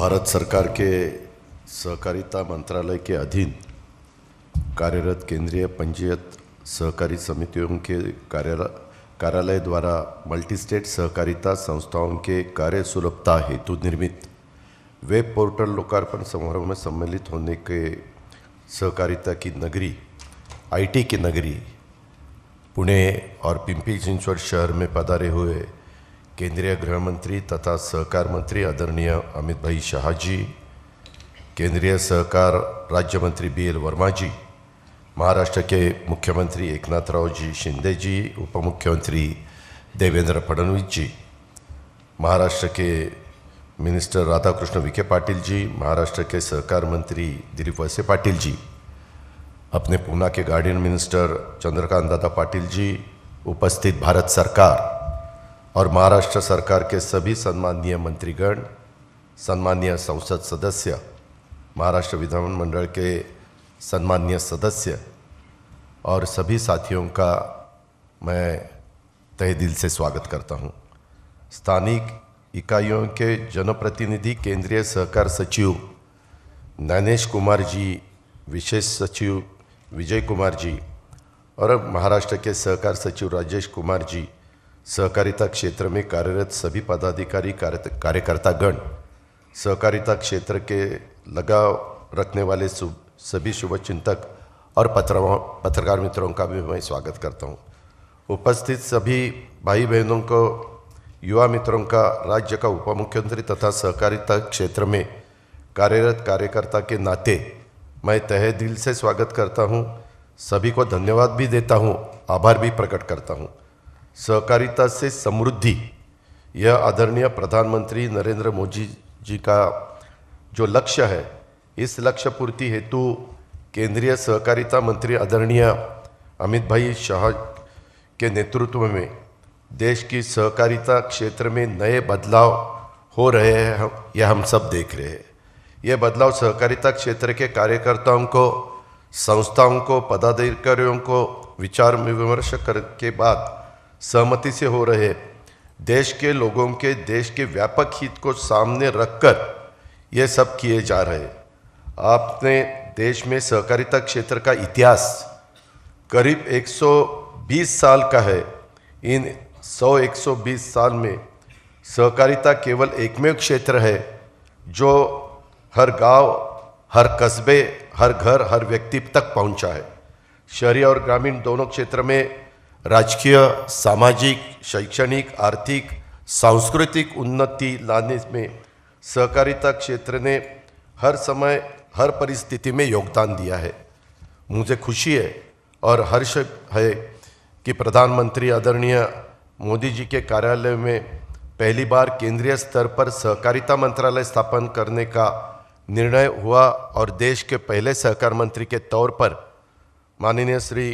भारत सरकार के सहकारिता मंत्रालय के अधीन कार्यरत केंद्रीय पंजीयत सहकारी समितियों के कार्यालय द्वारा मल्टी स्टेट सहकारिता संस्थाओं के कार्य सुलभता हेतु निर्मित वेब पोर्टल लोकार्पण समारोह में सम्मिलित होने के सहकारिता की नगरी आईटी की नगरी पुणे और पिंपरी चिंचवड शहर में पधारे हुए केंद्रीय गृह मंत्री तथा सहकार मंत्री आदरणीय अमित भाई शाह जी, केंद्रीय सहकार राज्य मंत्री BL वर्मा जी, महाराष्ट्र के मुख्यमंत्री एकनाथराव जी शिंदे जी, उप मुख्यमंत्री देवेंद्र फडणवीस जी, महाराष्ट्र के मिनिस्टर राधाकृष्ण विखे पाटिल जी, महाराष्ट्र के सहकार मंत्री दिलीप वळसे पाटिल जी, अपने पूना के गार्डियन मिनिस्टर चंद्रकांत दादा पाटिल जी, उपस्थित भारत सरकार और महाराष्ट्र सरकार के सभी सम्माननीय मंत्रीगण, सम्माननीय संसद सदस्य, महाराष्ट्र विधानमंडल के सम्माननीय सदस्य और सभी साथियों का मैं तहे दिल से स्वागत करता हूं। स्थानिक इकाइयों के जनप्रतिनिधि केंद्रीय सहकार सचिव नैनेश कुमार जी, विशेष सचिव विजय कुमार जी और महाराष्ट्र के सहकार सचिव राजेश कुमार जी, सहकारिता क्षेत्र में कार्यरत सभी पदाधिकारी कार्यकर्तागण, सहकारिता क्षेत्र के लगाव रखने वाले सभी शुभचिंतक और पत्रकार मित्रों का भी मैं स्वागत करता हूं। उपस्थित सभी भाई बहनों को, युवा मित्रों का, राज्य का उप मुख्यमंत्री तथा सहकारिता क्षेत्र में कार्यरत कार्यकर्ता के नाते मैं तहे दिल से स्वागत करता हूं। सभी को धन्यवाद भी देता हूं, आभार भी प्रकट करता हूं। सहकारिता से समृद्धि, यह आदरणीय प्रधानमंत्री नरेंद्र मोदी जी का जो लक्ष्य है, इस लक्ष्य पूर्ति हेतु केंद्रीय सहकारिता मंत्री आदरणीय अमित भाई शाह के नेतृत्व में देश की सहकारिता क्षेत्र में नए बदलाव हो रहे हैं, यह हम सब देख रहे हैं। यह बदलाव सहकारिता क्षेत्र के कार्यकर्ताओं को, संस्थाओं को, पदाधिकारियों को विचार विमर्श के बाद सहमति से हो रहे, देश के लोगों के, देश के व्यापक हित को सामने रखकर ये सब किए जा रहे। आपने देश में सहकारिता क्षेत्र का इतिहास करीब 120 साल का है। इन 120 साल में सहकारिता केवल एकमेव क्षेत्र है जो हर गांव, हर कस्बे, हर घर, हर व्यक्ति तक पहुंचा है। शहरी और ग्रामीण दोनों क्षेत्र में राजकीय, सामाजिक, शैक्षणिक, आर्थिक, सांस्कृतिक उन्नति लाने में सहकारिता क्षेत्र ने हर समय, हर परिस्थिति में योगदान दिया है। मुझे खुशी है और हर्ष है कि प्रधानमंत्री आदरणीय मोदी जी के कार्यालय में पहली बार केंद्रीय स्तर पर सहकारिता मंत्रालय स्थापन करने का निर्णय हुआ और देश के पहले सहकार मंत्री के तौर पर माननीय श्री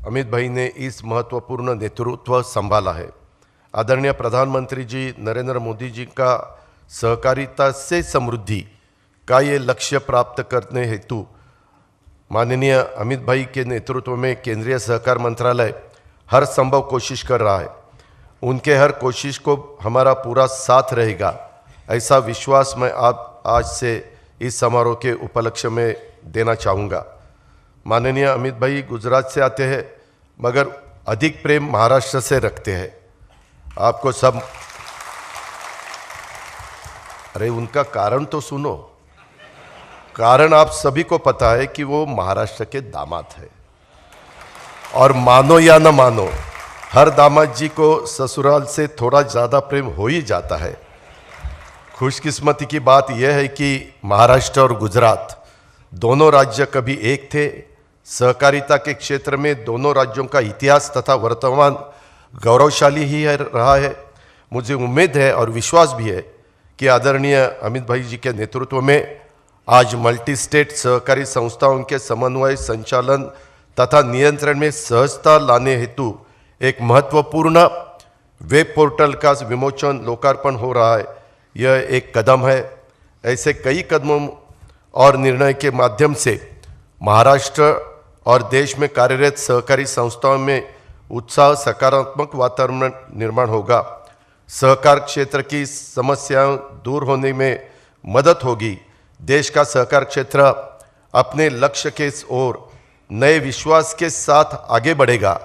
अमित भाई ने इस महत्वपूर्ण नेतृत्व संभाला है। आदरणीय प्रधानमंत्री जी नरेंद्र मोदी जी का सहकारिता से समृद्धि का ये लक्ष्य प्राप्त करने हेतु माननीय अमित भाई के नेतृत्व में केंद्रीय सहकार मंत्रालय हर संभव कोशिश कर रहा है। उनके हर कोशिश को हमारा पूरा साथ रहेगा, ऐसा विश्वास मैं आप आज से इस समारोह के उपलक्ष्य में देना चाहूँगा। माननीय अमित भाई गुजरात से आते हैं मगर अधिक प्रेम महाराष्ट्र से रखते हैं। आपको सब, अरे उनका कारण तो सुनो। कारण आप सभी को पता है कि वो महाराष्ट्र के दामाद है और मानो या न मानो, हर दामाद जी को ससुराल से थोड़ा ज़्यादा प्रेम हो ही जाता है। खुशकिस्मती की बात यह है कि महाराष्ट्र और गुजरात दोनों राज्य कभी एक थे। सहकारिता के क्षेत्र में दोनों राज्यों का इतिहास तथा वर्तमान गौरवशाली ही रहा है। मुझे उम्मीद है और विश्वास भी है कि आदरणीय अमित भाई जी के नेतृत्व में आज मल्टी स्टेट सहकारी संस्थाओं के समन्वय, संचालन तथा नियंत्रण में सहजता लाने हेतु एक महत्वपूर्ण वेब पोर्टल का विमोचन, लोकार्पण हो रहा है। यह एक कदम है। ऐसे कई कदमों और निर्णय के माध्यम से महाराष्ट्र और देश में कार्यरत सहकारी संस्थाओं में उत्साह, सकारात्मक वातावरण निर्माण होगा। सहकार क्षेत्र की समस्याएं दूर होने में मदद होगी। देश का सहकार क्षेत्र अपने लक्ष्य के ओर नए विश्वास के साथ आगे बढ़ेगा।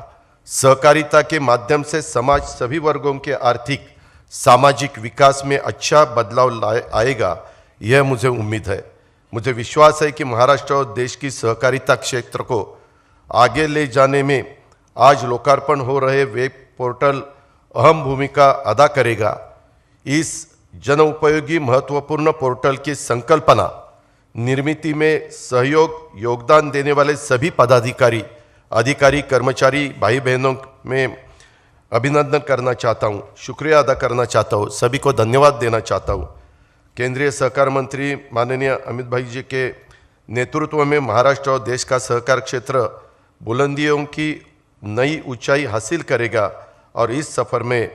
सहकारिता के माध्यम से समाज सभी वर्गों के आर्थिक सामाजिक विकास में अच्छा बदलाव आएगा, यह मुझे उम्मीद है। मुझे विश्वास है कि महाराष्ट्र और देश की सहकारिता क्षेत्र को आगे ले जाने में आज लोकार्पण हो रहे वेब पोर्टल अहम भूमिका अदा करेगा। इस जनउपयोगी महत्वपूर्ण पोर्टल की संकल्पना निर्मिति में योगदान देने वाले सभी पदाधिकारी, अधिकारी, कर्मचारी, भाई बहनों में अभिनंदन करना चाहता हूँ, शुक्रिया अदा करना चाहता हूँ, सभी को धन्यवाद देना चाहता हूँ। केंद्रीय सहकार मंत्री माननीय अमित भाई जी के नेतृत्व में महाराष्ट्र और देश का सहकार क्षेत्र बुलंदियों की नई ऊंचाई हासिल करेगा और इस सफर में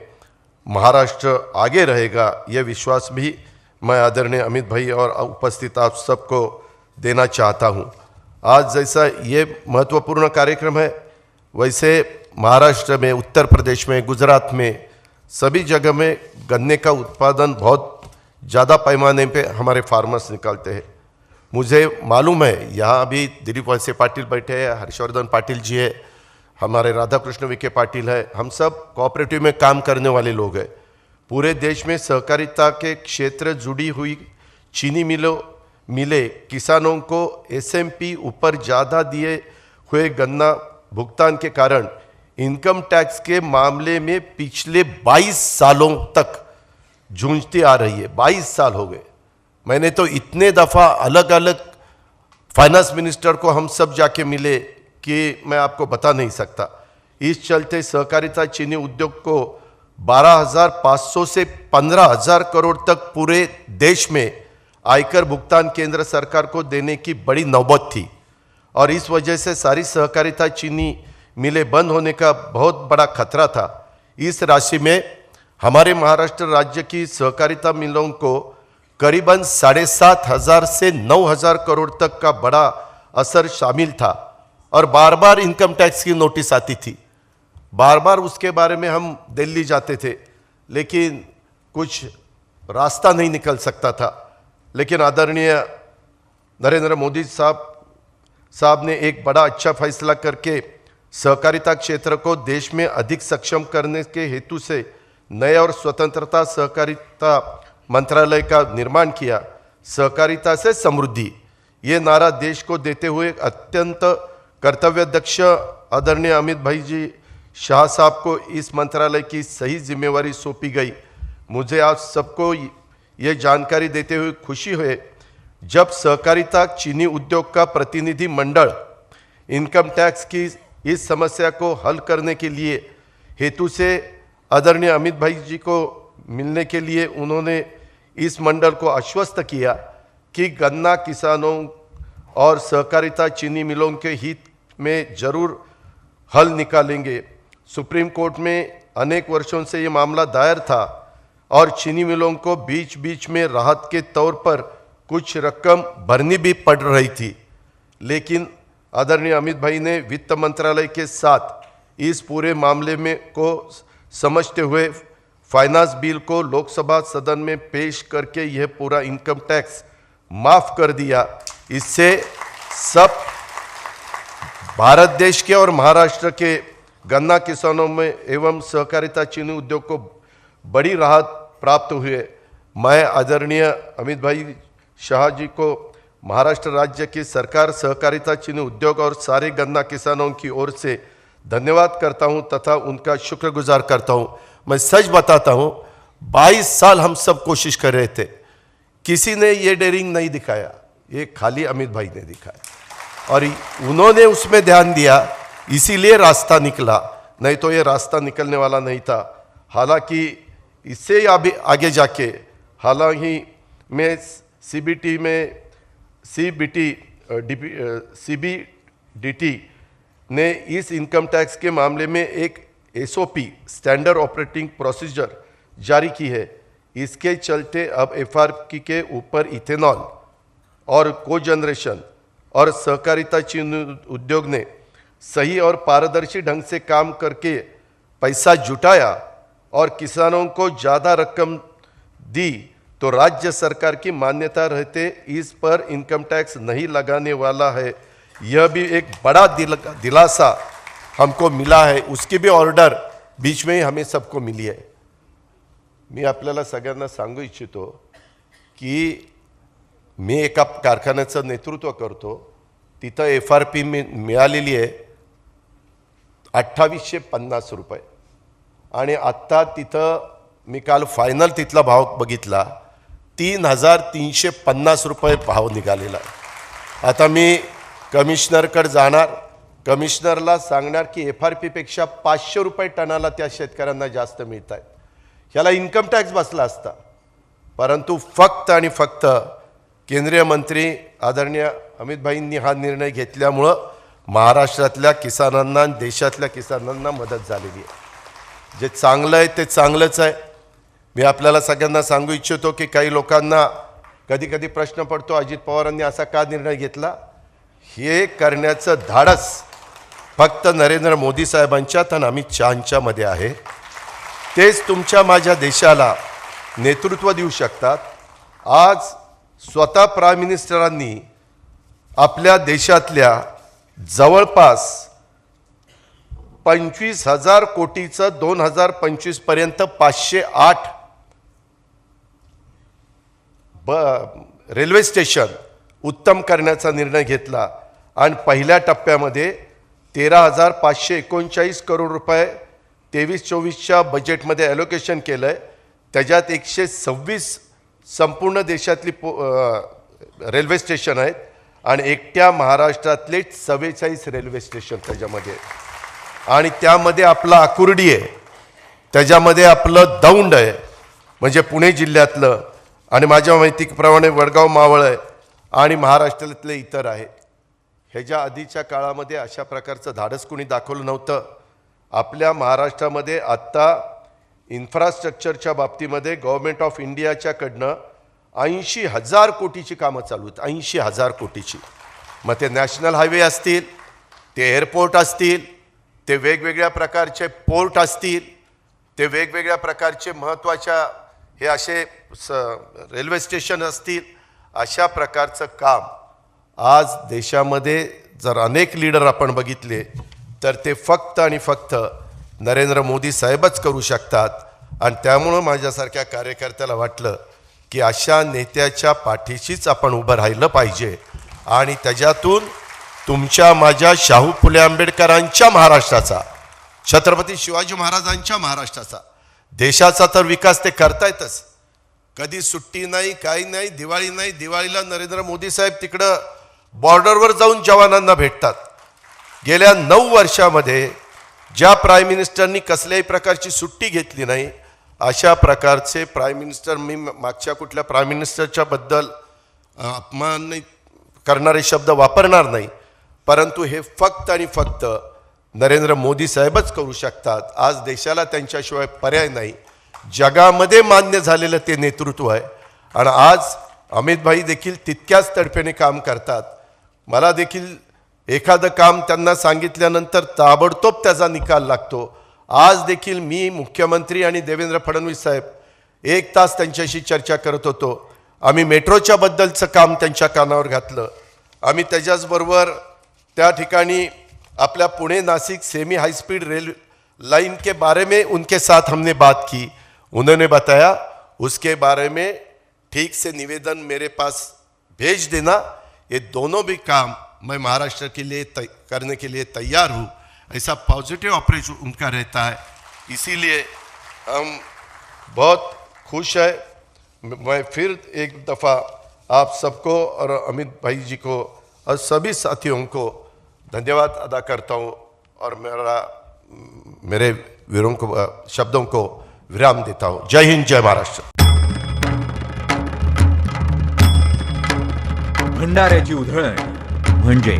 महाराष्ट्र आगे रहेगा, यह विश्वास भी मैं आदरणीय अमित भाई और उपस्थित आप सबको देना चाहता हूँ। आज जैसा ये महत्वपूर्ण कार्यक्रम है, वैसे महाराष्ट्र में, उत्तर प्रदेश में, गुजरात में सभी जगह में गन्ने का उत्पादन बहुत ज़्यादा पैमाने पे हमारे फार्मर्स निकालते हैं। मुझे मालूम है, यहाँ अभी दिलीप वलसे पाटिल बैठे हैं, हर्षवर्धन पाटिल जी है, हमारे राधा कृष्ण विखे पाटिल है, हम सब कोऑपरेटिव में काम करने वाले लोग हैं। पूरे देश में सहकारिता के क्षेत्र जुड़ी हुई चीनी मिले किसानों को एसएमपी ऊपर ज़्यादा दिए हुए गन्ना भुगतान के कारण इनकम टैक्स के मामले में पिछले 22 सालों तक जूझती आ रही है। 22 साल हो गए। मैंने तो इतने दफ़ा अलग अलग फाइनेंस मिनिस्टर को हम सब जाके मिले कि मैं आपको बता नहीं सकता। इस चलते सहकारिता चीनी उद्योग को 12,500 से 15,000 करोड़ तक पूरे देश में आयकर भुगतान केंद्र सरकार को देने की बड़ी नौबत थी और इस वजह से सारी सहकारिता चीनी मिलें बंद होने का बहुत बड़ा खतरा था। इस राशि में हमारे महाराष्ट्र राज्य की सहकारिता मिलों को करीबन 7,500 से 9,000 करोड़ तक का बड़ा असर शामिल था और बार बार इनकम टैक्स की नोटिस आती थी। बार बार उसके बारे में हम दिल्ली जाते थे, लेकिन कुछ रास्ता नहीं निकल सकता था। लेकिन आदरणीय नरेंद्र मोदी साहब ने एक बड़ा अच्छा फैसला करके सहकारिता क्षेत्र को देश में अधिक सक्षम करने के हेतु से नए और स्वतंत्रता सहकारिता मंत्रालय का निर्माण किया। सहकारिता से समृद्धि, ये नारा देश को देते हुए अत्यंत कर्तव्यदक्ष आदरणीय अमित भाई जी शाह साहब को इस मंत्रालय की सही जिम्मेवारी सौंपी गई। मुझे आप सबको ये जानकारी देते हुए खुशी हुई जब सहकारिता चीनी उद्योग का प्रतिनिधि मंडल इनकम टैक्स की इस समस्या को हल करने के लिए हेतु से आदरणीय अमित भाई जी को मिलने के लिए उन्होंने इस मंडल को आश्वस्त किया कि गन्ना किसानों और सहकारिता चीनी मिलों के हित में जरूर हल निकालेंगे। सुप्रीम कोर्ट में अनेक वर्षों से ये मामला दायर था और चीनी मिलों को बीच बीच में राहत के तौर पर कुछ रकम भरनी भी पड़ रही थी, लेकिन आदरणीय अमित भाई ने वित्त मंत्रालय के साथ इस पूरे मामले में को समझते हुए फाइनेंस बिल को लोकसभा सदन में पेश करके यह पूरा इनकम टैक्स माफ कर दिया। इससे सब भारत देश के और महाराष्ट्र के गन्ना किसानों में एवं सहकारिता चीनी उद्योग को बड़ी राहत प्राप्त हुई। मैं आदरणीय अमित भाई शाह जी को महाराष्ट्र राज्य की सरकार, सहकारिता चीनी उद्योग और सारे गन्ना किसानों की ओर से धन्यवाद करता हूं तथा उनका शुक्रगुजार करता हूं। मैं सच बताता हूं, 22 साल हम सब कोशिश कर रहे थे, किसी ने ये डेयरिंग नहीं दिखाया, ये खाली अमित भाई ने दिखाया और उन्होंने उसमें ध्यान दिया, इसीलिए रास्ता निकला, नहीं तो ये रास्ता निकलने वाला नहीं था। हालांकि इससे आगे जाके हालांकि मैं सीबीडीटी ने इस इनकम टैक्स के मामले में एक एसओपी स्टैंडर्ड ऑपरेटिंग प्रोसीजर जारी की है। इसके चलते अब एफआरपी के ऊपर इथेनॉल और कोजनरेशन और सहकारिता चीनी उद्योग ने सही और पारदर्शी ढंग से काम करके पैसा जुटाया और किसानों को ज़्यादा रकम दी, तो राज्य सरकार की मान्यता रहते इस पर इनकम टैक्स नहीं लगाने वाला है। यह भी एक बड़ा दिलासा हमको मिला है। उसकी भी ऑर्डर बीच में ही हमें सबको मिली है। मी आपल्याला सगळ्यांना सांगू इच्छितो की मी एका कारखान्याचं नेतृत्व करतो। तिथं FRP मिळालेली आहे 2850 रुपये आणि आत्ता तिथं मी काल फायनल तिथला भाव बघितला 3350 रुपये भाव निघालेला आहे। आता मी कमिशनरकडे जाणार, कमिशनरला सांगणार की FRP पेक्षा 500 रुपये टनाला त्या शेतकऱ्यांना जास्त मिळत आहेत। ह्याला इन्कम टॅक्स बसला असता, परंतु फक्त आणि फक्त केंद्रीय मंत्री आदरणीय अमित भाईंनी हा निर्णय घेतल्यामुळं महाराष्ट्रातल्या किसानांना, देशातल्या किसानांना मदत झालेली आहे। जे चांगलं आहे ते चांगलंच आहे। मी आपल्याला सगळ्यांना सांगू इच्छितो की काही लोकांना कधी कधी प्रश्न पडतो अजित पवारांनी असा का निर्णय घेतला। हे करण्याचं धाडस फक्त नरेंद्र मोदी साहेबांच्यात आणि अमित शहांच्या मध्ये आहे। तेच तुमच्या माझ्या देशाला नेतृत्व देऊ शकतात। आज स्वतः प्राईम मिनिस्टरांनी आपल्या देशातल्या जवळपास 25,000 कोटीचं 2025 पर्यंत 508 रेल्वे स्टेशन उत्तम करण्याचा निर्णय घेतला आणि पहिल्या टप्प्यामध्ये 13,539 करोड रुपये 23-24च्या बजेटमध्ये ॲलोकेशन केलंय। त्याच्यात 126 संपूर्ण देशातली रेल्वे स्टेशन आहेत आणि एकट्या महाराष्ट्रातले 44 रेल्वे स्टेशन त्याच्यामध्ये, आणि त्यामध्ये आपला आकुर्डी आहे, त्याच्यामध्ये आपलं दौंड आहे म्हणजे पुणे जिल्ह्यातलं, आणि माझ्या माहितीप्रमाणे वडगाव मावळ आहे आणि महाराष्ट्रातले इतर आहेत। ह्याच्या आधीच्या काळामध्ये अशा प्रकारचं धाडस कोणी दाखवलं नव्हतं। आपल्या महाराष्ट्रामध्ये आत्ता इन्फ्रास्ट्रक्चरच्या बाबतीमध्ये गव्हर्नमेंट ऑफ इंडियाच्याकडनं 80,000 कोटीची कामं चालू आहेत, 80,000 कोटीची। मग ते नॅशनल हायवे असतील, ते एअरपोर्ट असतील, ते वेगवेगळ्या प्रकारचे पोर्ट असतील, ते वेगवेगळ्या प्रकारचे महत्त्वाच्या हे असे रेल्वे स्टेशन असतील, अशा प्रकारचं काम आज देशामध्ये जर अनेक लीडर आपण बघितले तर ते फक्त आणि फक्त नरेंद्र मोदी साहेबच करू शकतात। आणि त्यामुळं माझ्यासारख्या कार्यकर्त्याला वाटलं की अशा नेत्याच्या पाठीशीच आपण उभं राहिलं पाहिजे आणि त्याच्यातून तुमच्या माझ्या शाहू फुले आंबेडकरांच्या महाराष्ट्राचा, छत्रपती शिवाजी महाराजांच्या महाराष्ट्राचा, देशाचा तर विकास ते करतायतच। कधी सुट्टी नाही, काही नाही, दिवाळी नाही, दिवाळीला नरेंद्र मोदी साहेब तिकडं बॉर्डरवर जाऊन जवानांना भेटतात। गेल्या 9 वर्षामध्ये ज्या प्राईम मिनिस्टरनी कसल्याही प्रकारची सुट्टी घेतली नाही अशा प्रकारचे प्राईम मिनिस्टर, मी मागच्या कुठल्या प्राईम मिनिस्टरच्या बद्दल अपमान करणारे शब्द वापरणार नाही, परंतु हे फक्त आणि फक्त नरेंद्र मोदी साहेबच करू शकतात। आज देशाला त्यांच्याशिवाय पर्याय नाही। जगामध्ये मान्य झालेलं ते नेतृत्व आहे आणि आज अमित भाई देखील तितक्याच तडफेने काम करतात। मला देखील एखादं काम त्यांना सांगितल्यानंतर ताबडतोब त्याचा निकाल लागतो। आज देखील मी मुख्यमंत्री आणि देवेंद्र फडणवीस साहेब 1 तास त्यांच्याशी चर्चा करत होतो। आम्ही मेट्रोच्या बद्दलचं काम त्यांच्या कानावर घातलं। आम्ही त्याच्याचबरोबर त्या ठिकाणी अपना Pune Nashik semi high speed rail line के बारे में उनके साथ हमने बात की। उन्होंने बताया उसके बारे में ठीक से निवेदन मेरे पास भेज देना। ये दोनों भी काम मैं महाराष्ट्र के लिए करने के लिए तैयार हूँ। ऐसा पॉजिटिव अप्रोच उनका रहता है, इसीलिए हम बहुत खुश है। मैं फिर एक दफ़ा आप सबको और अमित भाई जी को और सभी साथियों को धन्यवाद अदा करता हूँ और मेरे वीरों को शब्दों को विराम देता हूँ। जय हिंद, जय महाराष्ट्र। भंडाऱ्याची उधळण म्हणजे